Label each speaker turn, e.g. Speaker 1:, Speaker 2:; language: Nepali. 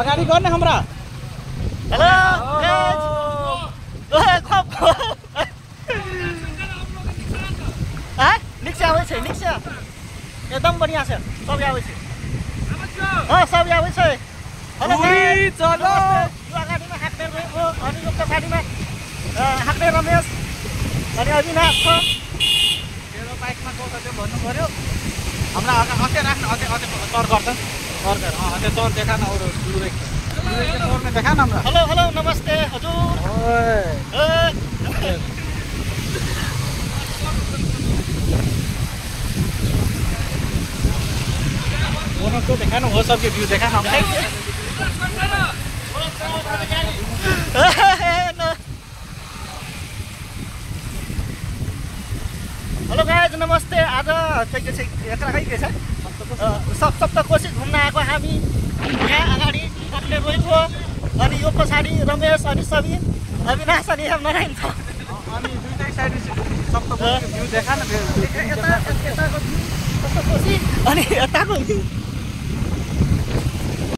Speaker 1: अगाडि गर्ने हाम्रा
Speaker 2: हेलो निक्से आवे छै निक्से एकदम बढ़िया छै सब आवे छै हां सब आवे छै हेलो
Speaker 1: चलो
Speaker 2: यो अगाडिमा हाक्ने रहेको अनि यो पछाडिमा हाक्ने रमेश अनि अविनाश छ
Speaker 1: तेरो बाइकमा को छ त्यो भन्नु पर्यो हाम्रा अझै राख्न अझै तोर गर्छ तोर अझै तोर देखा न अरु दुरै तोर्ने देखा न हमरा
Speaker 2: हेलो हेलो नमस्ते हजुर
Speaker 1: ओनो को देखा न वो सब के व्यू देखा न
Speaker 2: हेलो गाइज नमस्ते आज चाहिँ यात्रा खै के छ सप्तकोशी घुम्न आएको हामी यहाँ अगाडि हाक्ने रोहित हो अनि यो पछाडि रमेश अनि सबिन अविनाश अनि नारायण छ
Speaker 1: अनि दुईटै साइड सप्तकोशी भ्यू देखा न
Speaker 2: यताको सप्तकोशी अनि यताको भ्यू